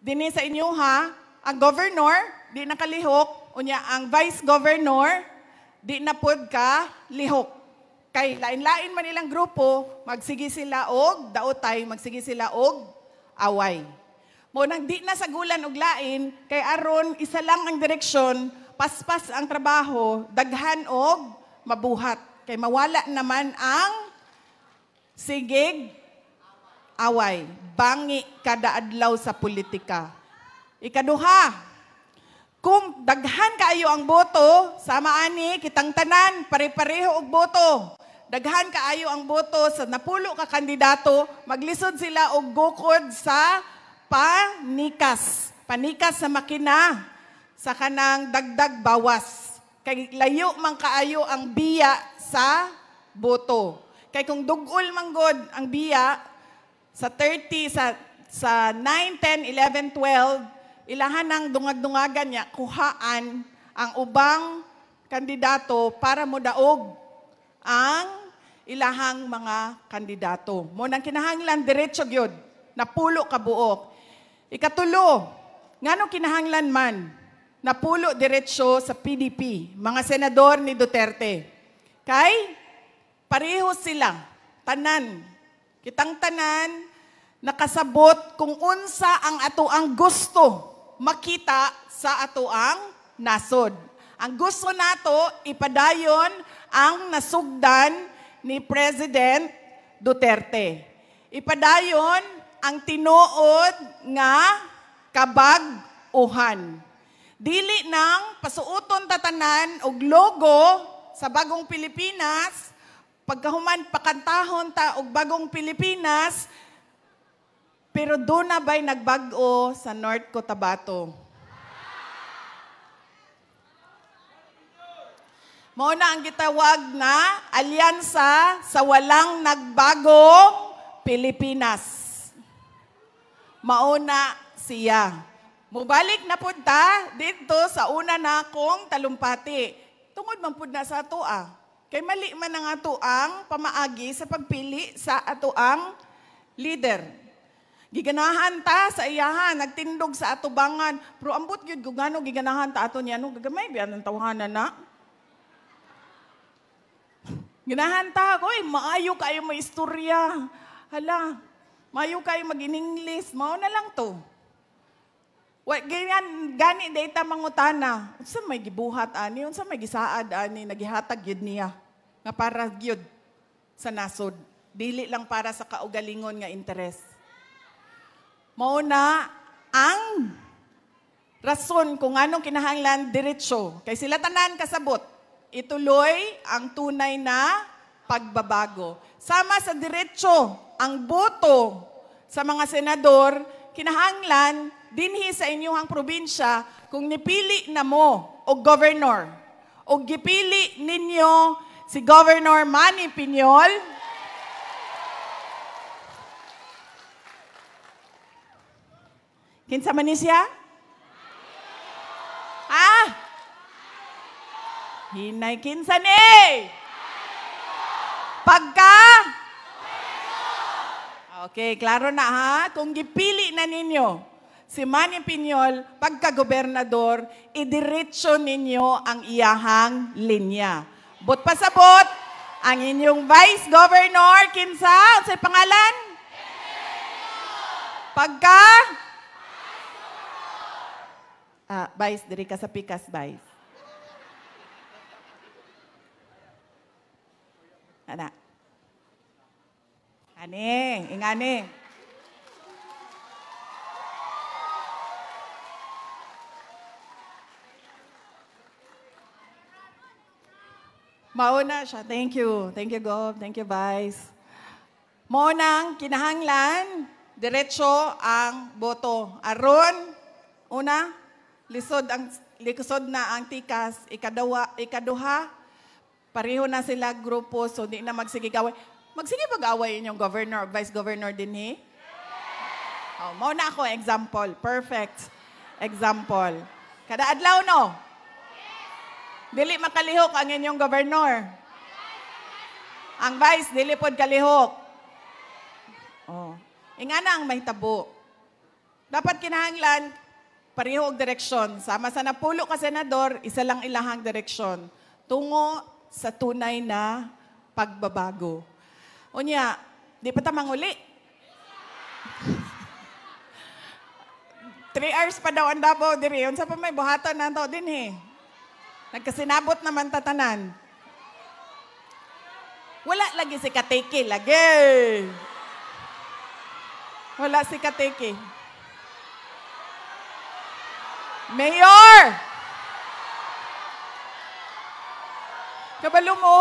dinhi sa inyo ha, ang governor, di nakalihok. Unya, ang vice governor, di na pod ka lihok. Kay lain-lain man ilang grupo, magsigi sila og daotay, magsigi sila og away. Mo nang di na sagulan og lain, kay aron isa lang ang direksyon, paspas ang trabaho, daghan og mabuhat. Kay mawala naman ang sigig away. Bangi kada adlaw sa politika. Ikaduha, kung daghan kaayo ang boto, sama ani kitang tanan, pare-pareho og boto. Daghan kaayo ang boto sa napulo ka kandidato, maglisod sila og gukod sa panikas. Panikas sa makina sa kanang dagdag bawas. Kay layo man kaayo ang biya sa boto. Kay kung dugol manggod ang biya sa 30 sa 9, 10, 11, 12, ilahan ng dungag-dungagan niya kuhaan ang ubang kandidato para modaog ang ilahang mga kandidato. Mo nang kinahanglan diretso gyud napulo ka buok. Ikatulo, ngano kinahanglan man napulo diretso sa PDP, mga senador ni Duterte. Kay pareho sila, tanan. Kitang tanan, nakasabot kung unsa ang atoang gusto makita sa atoang nasod. Ang gusto nato, ipadayon ang nasugdan ni President Duterte. Ipadayon ang tinuod nga kabag-uhan. Dili nang pasuuton tatanan og logo sa bagong Pilipinas, pagkahuman pakantahon ta og bagong Pilipinas, pero doon na ba'y nagbag-o sa North Cotabato? Mao na ang gitawag na alyansa sa walang nagbagong Pilipinas. Mauna siya. Mubalik na pud ta dito sa una na akong talumpati. Tungod man pud na sa atoa. Kay mali man ang atoang pamaagi sa pagpili sa atoang leader. Giganahan ta sa iyahan, nagtindog sa atubangan. Pero ambot gyud kung gano giganahan ta ato niya, no gagamay biyan ang tawahanan na. Ginahan ta, oy, maayo kayo may istorya. Hala, maayo kayo mag-in-English, mao na lang to. Ganyan, gani data mangutana. Unsa may gibuhat ani, unsa may gisaad ani, nagihatag gyud niya. Nga para gyud sa nasod. Dili lang para sa kaugalingon nga interes. Mao na ang rason kung anong kinahanglan diretso. Kay sila tanan kasabot, ituloy ang tunay na pagbabago. Sama sa diretso ang boto sa mga senador, kinahanglan dinhi sa inyong probinsya kung nipili na mo o governor o gipili ninyo si Governor Manny Piñol, kinsa man ni siya? Hinay kinsa ni? Pagka? Okay, klaro na ha. Kung gipili na ninyo si Manny Piñol, pagka-gobernador, idiretso ninyo ang iyahang linya. But pasabot, ang inyong Vice Governor, kinsa? Sa pangalan? Pagka? Vice, diri ka sa pikas, Vice. Ana. Ani, ingani. Mauna siya. Thank you. Thank you, Gov. Thank you, Vice. Maunang kinahanglan, diretso ang boto. Aron, una, lisod ang likosod na ang tikas, ikaduha, pareho na sila grupo, so di na magsigig-away. Magsige pag-away inyong governor, vice governor din eh? Oh, mauna ako, example. Perfect. Example. Kada adlaw, no? Dili makalihok ang inyong governor. Ang vice, dili pod kalihok. Oh. Ingana ang mahitabo. Dapat kinahanglan, pareho og direksyon. Sama sa napulo ka senador, isa lang ilahang direksyon. Tungo sa tunay na pagbabago. Unya, di pa ta manguli. 3 hours pa daw ang Davao diri. Unsa pa may buhaton na to din eh. Nagkasinabot naman tatanan. Wala lagi si Kateke, lagi. Wala si Kateke. Mayor! Kabalo mo,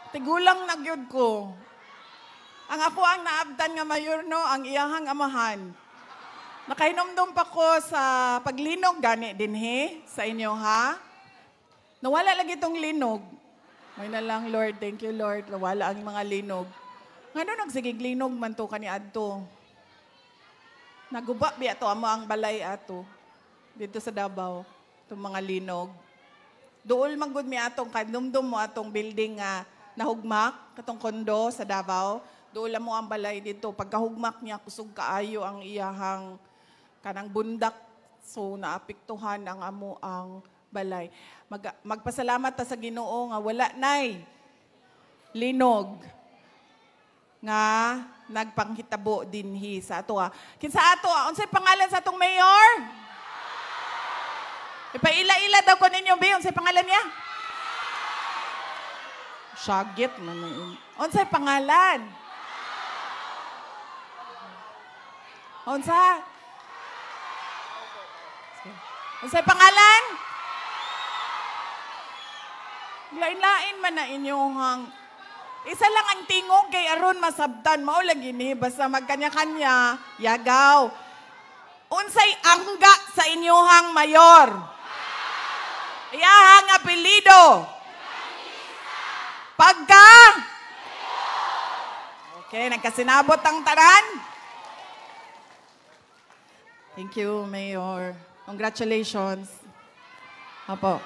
tigulang nagyod ko. Ang ako ang naabdan nga mayor no, ang iyahang amahan. Nakainomdom pa ko sa paglinog gani din he, sa inyo ha. Nawala lagi itong linog. May na lang, Lord, thank you Lord, nawala ang mga linog. Ngano nagsigig linog man to kani adto. Naguba biya to amo ang balay ato. Dito sa Davao, itong mga linog. Dool manggod mi atong kadumdum mo atong building nga nahugmak, katong kondo sa Davao. Dool mo ang balay dito. Pagkahugmak niya, kusog kaayo ang iyahang kanang bundak. So, naapektuhan ang amo ang balay. Magpasalamat ta sa Ginoo nga wala nay linog nga nagpanghitabo dinhi sa ato. Kinsa ato? Unsay pangalan sa atong mayor? Ipaila-ila daw ko ninyo, Be. Unsay pangalan niya? Shagit man. Unsay pangalan? Unsa? Unsay pangalan? Lain-lain man na inyong isa lang ang tingog kay aron masabtan mao lagi ni basta magkanya-kanya yagaw. Unsay angga sa inyohang mayor? Iyahang apelyido. Pagka? Okay, nagkasinabot ang taran. Thank you, Mayor. Congratulations. Apo.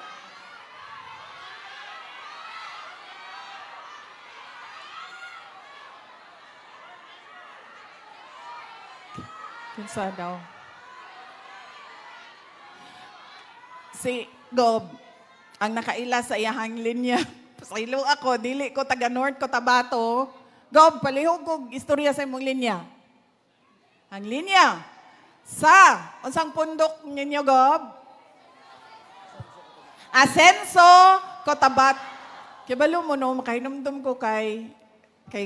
Kinsa daw? Si Gob, ang nakaila sa iyahang linya. Pasaylo ako, dili ko taga North Cotabato. Gob, palihog ko istorya sa imong linya. Ang linya sa unsang pundok ninyo, Gob? Asenso, Cotabato. Kibalo mo no, makahinumdum ko kay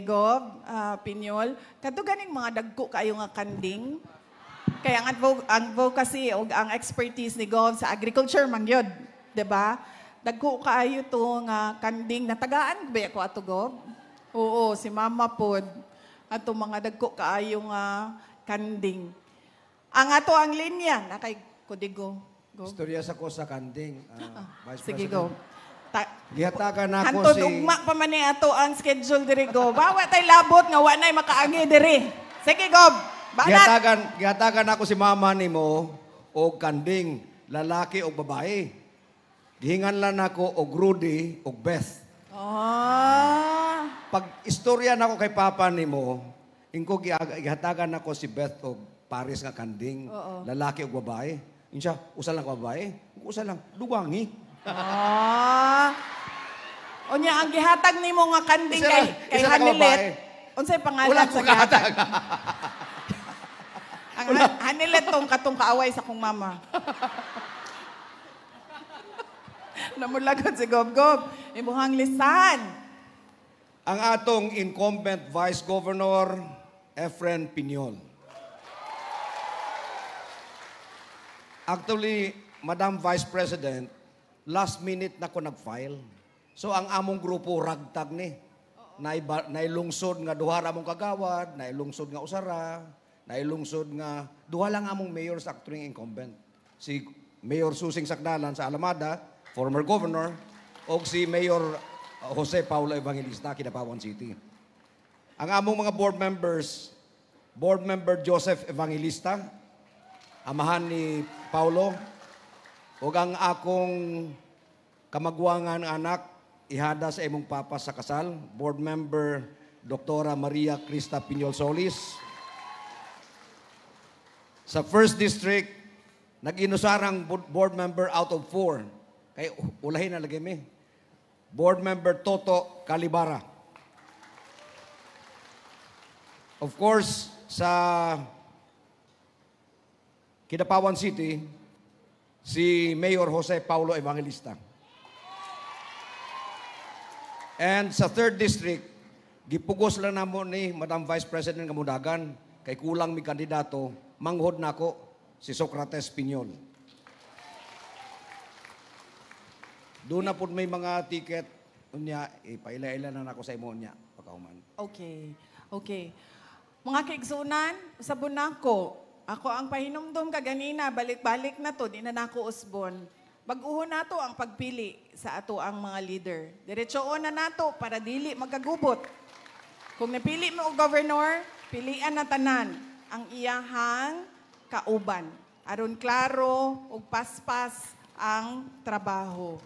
Gob, Pinyol. Kadto ganing mga dagko kayo nga kanding. Kaya ang advocacy o ang expertise ni Gob sa agriculture man yun. Diba? Dagko kaayo to nga kanding. Natagaan ba ako ato, Gob? Oo, si Mama Pod. Ato mga dagko kaayo nga kanding. Ang ato ang linya, nakay Kudigo. Istorya sa ko sa kanding. Vice Sige, President. Go. Gihatagan ako Hantod ugma pa man ni ato ang schedule diri, Gob. Bawa tay labot nga wa nay makaagi diri. Sige, Gob. Banat. Gihatagan ako si mama nimo og kanding, lalaki o babae. Gihingan lang ako og Rudy og Beth. Pag istorya nako kay papa nimo, ingko gihatagan ako si Beth og Paris nga kanding, lalaki o babae. Insya, usa lang babae, usa lang duwangi. Onya ang gihatag nimo nga kanding kay Hanilet. Unsay pangalan sa gihatag? Ang Hanilet tong katong kaaway sa kong mama. Namulagod si Gob-Gob. Imuhang listahan. Ang atong incumbent Vice Governor, Efren Piñol. Actually, Madam Vice President, last minute na ko nag-file. So ang among grupo ragtag ni. Nailungsod nga duha ra among kagawad, nailungsod nga usara, nailungsod nga duha lang among mayor sa actually incumbent. Si Mayor Susing Sakdalan sa Alamada, former governor, o si Mayor Jose Paulo Evangelista, Kidapawan City. Ang among mga board members, Board Member Joseph Evangelista, amahan ni Paulo, o ang akong kamagwangan anak, ihada sa imong papa sa kasal, Board Member Dr. Maria Crista Piñol Solis. Sa First District, nag-inusarang board member out of 4. Kaya ulahin na lagi mi. Board Member Toto Calibara. Of course, sa Kidapawan City, si Mayor Jose Paulo Evangelista. And sa Third District, gipugos lang namo ni Madam Vice President Kamudagan, kay kulang mi kandidato, manghod nako si Socrates Piñol. Doon na po may mga ticket, unya, ipaila-ila na nako sa imo niya, pagkahuman. Okay. Okay. Mga kaigsunan, sabon nako. Ako ang pahinumdum kaganina, balik-balik na to, di na nako usbon. Baguho na to ang pagpili sa ato ang mga leader. Diretsoon na nato para dili magkagubot. Kung napili mo og governor, pilian na tanan ang iyahang kauban. Aron klaro ug paspas ang trabaho.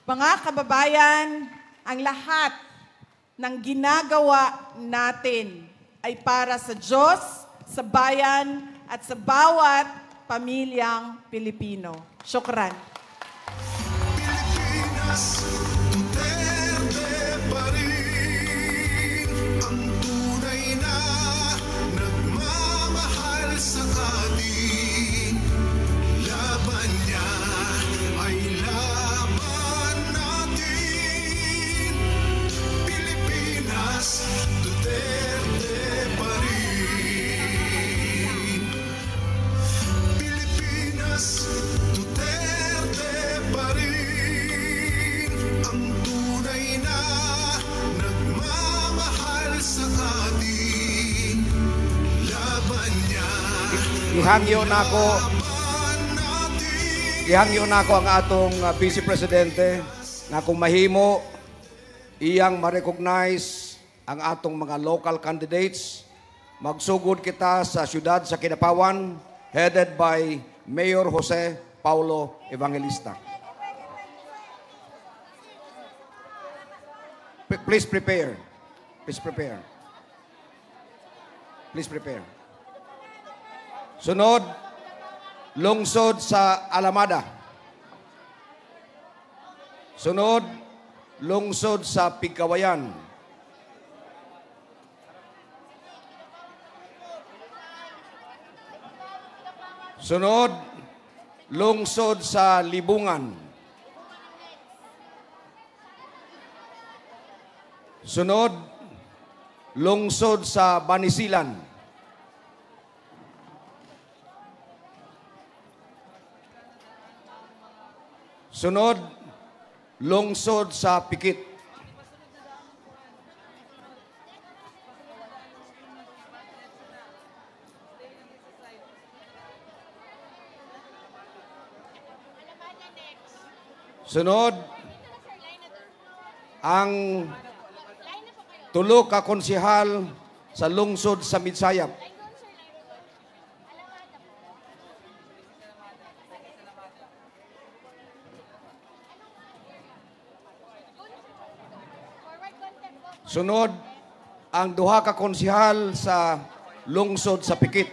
Mga kababayan, ang lahat ng ginagawa natin ay para sa Diyos, sa bayan, at sa bawat pamilyang Pilipino. Syukran. Duterte pa rin ang tunay na nagmamahal sa atin. Laban niya ay laban natin. Pilipinas, Duterte pa rin. Pilipinas, Duterte pa rin. Ang tunay na nagmamahal sa atin. Laban niya. Ihangyo nako ang atong Vice Presidente na kung mahimo iyang ma-recognize ang atong mga local candidates. Magsugod kita sa siyudad sa Kidapawan, headed by Mayor Jose Paulo Evangelista. Please prepare. Please prepare. Please prepare. Sunod, lungsod sa Alamada. Sunod, lungsod sa Pigkawayan. Sunod, lungsod sa Libungan. Sunod, lungsod sa Banisilan. Sunod, lungsod sa Pikit. Sunod, ang tulo ka konsehal sa lungsod sa Midsayap. Sunod, ang duha ka konsehal sa lungsod sa Pikit.